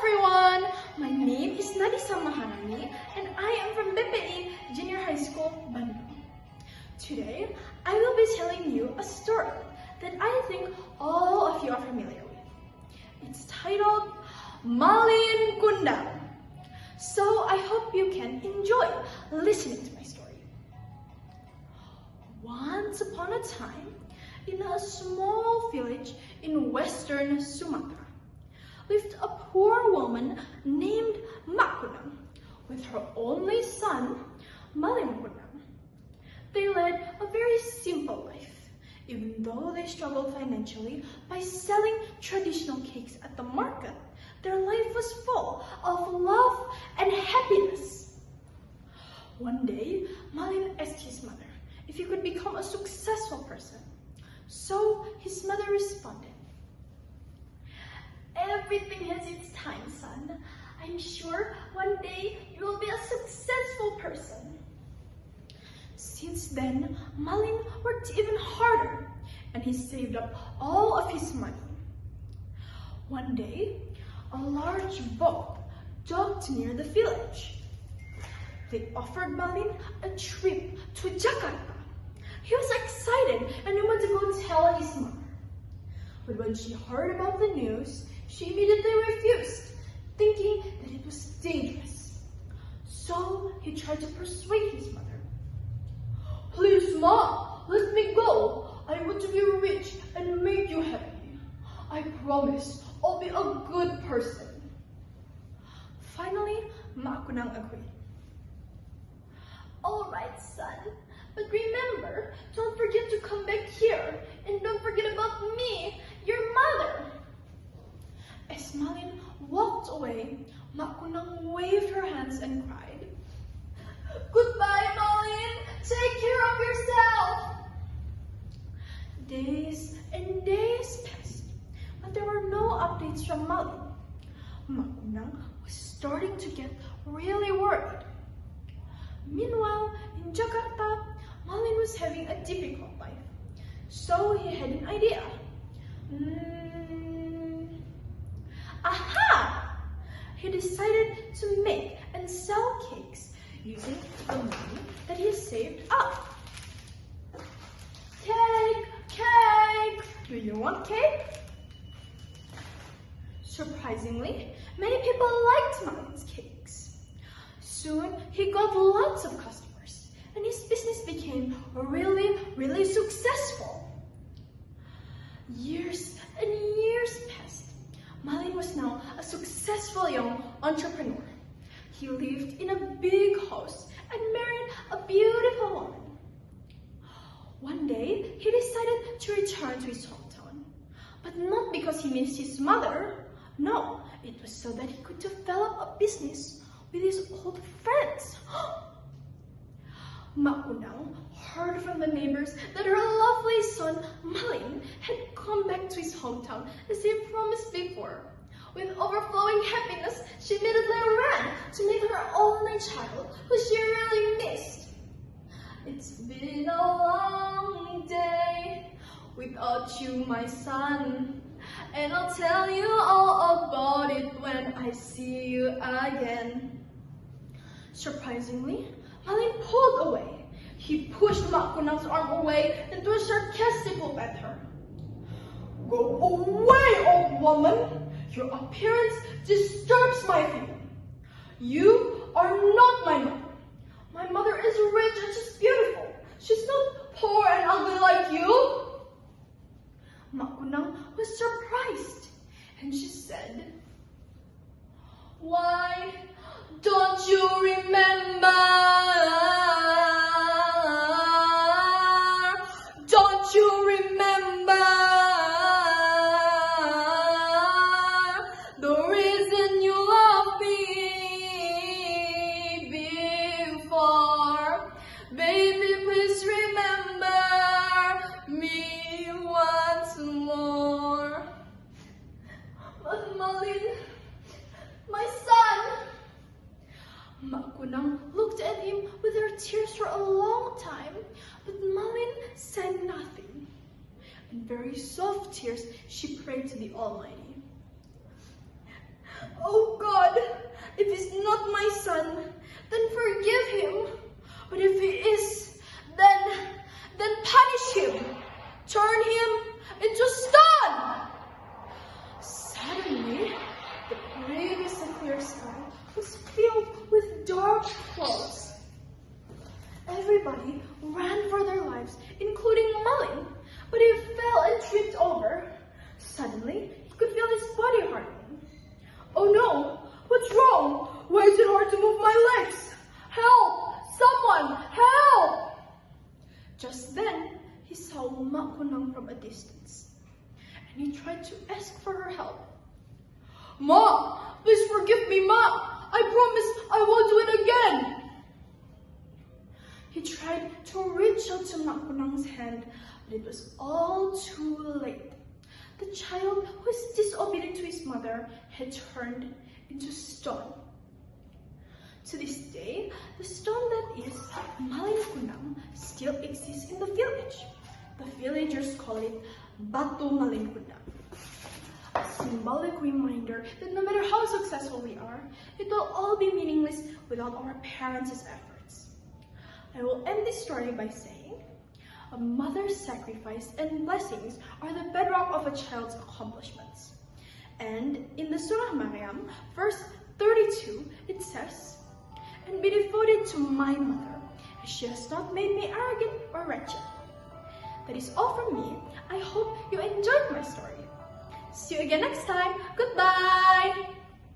everyone! My name is Nadisa Maharani and I am from BPI Junior High School, Bandung. Today, I will be telling you a story that I think all of you are familiar with. It's titled Malin Kundang. So I hope you can enjoy listening to my story. Once upon a time, in a small village in western Sumatra, lived a poor woman named Kundang with her only son, Malin Kundang. They led a very simple life, even though they struggled financially by selling traditional cakes at the market. Their life was full of love and happiness. One day, Malin asked his mother if he could become a successful person. So his mother responded, "Everything has its time, son. I'm sure one day you will be a successful person." Since then, Malin worked even harder and he saved up all of his money. One day, a large boat docked near the village. They offered Malin a trip to Jakarta. He was excited and he wanted to go tell his mother. But when she heard about the news, she immediately refused, thinking that it was dangerous. So he tried to persuade his mother. "Please, Mom, let me go. I want to be rich and make you happy. I promise I'll be a good person." Finally, Kundang agreed. "All right, son, but remember, don't forget to come back here, and don't forget about me, your mother." As Malin walked away, Kundang waved her hands and cried, "Goodbye, Malin. Take care of yourself." Days and days passed, but there were no updates from Malin. Kundang was starting to get really worried. Meanwhile, in Jakarta, Malin was having a difficult life. So he had an idea. Aha! He decided to make and sell cakes using the money that he saved up. "Cake, cake! Do you want cake?" Surprisingly, many people liked Malin's cakes. Soon, he got lots of customers, and his business became really successful. Years and years passed. Malin was now a successful young entrepreneur. He lived in a big house and married a beautiful woman. One day, he decided to return to his hometown, but not because he missed his mother. No, it was so that he could develop a business with his old friends. Kundang heard from the neighbors that her lovely son, Malin, had come back to his hometown as he promised before. With overflowing happiness, she immediately ran to meet her only child, who she really missed. "It's been a long day without you, my son, and I'll tell you all about it when I see you again." Surprisingly, Malin pulled away. He pushed Kundang's arm away and threw a sarcastic look at her. "Go away, old woman! Your appearance disturbs my view. You are not my mother. My mother is rich and she's beautiful. She's not poor and ugly like you." Kundang was surprised, and she said, "Why, don't you remember? Don't you remember the reason you loved me before? Baby, please remember me once more." "But Malin, my son." Kundang looked at him with her tears for a long time, but Malin said nothing. In very soft tears, she prayed to the Almighty. Oh God, if he's not my son, then forgive him. But if he is, then punish him. Turn him into stone. Suddenly, the previously clear sky was filled with dark clouds. Everybody ran for their lives, including Malin, but he fell and tripped over. Suddenly, he could feel his body hardening. Oh no! What's wrong? Why is it hard to move my legs? Help! Someone! Help! Just then, he saw Malin Kundang from a distance, and he tried to ask for her help. Ma! Please forgive me, Ma! I promise I won't do it again! He tried to reach out to Malin Kundang's hand, but it was all too late. The child who was disobedient to his mother had turned into stone. To this day, the stone that is Malin Kundang still exists in the village. The villagers call it Batu Malin Kundang. A symbolic reminder that no matter how successful we are, it will all be meaningless without our parents' efforts. I will end this story by saying, a mother's sacrifice and blessings are the bedrock of a child's accomplishments. And in the Surah Maryam, verse 32, it says, "And be devoted to my mother, as she has not made me arrogant or wretched." That is all from me. I hope you enjoyed my story. See you again next time. Goodbye!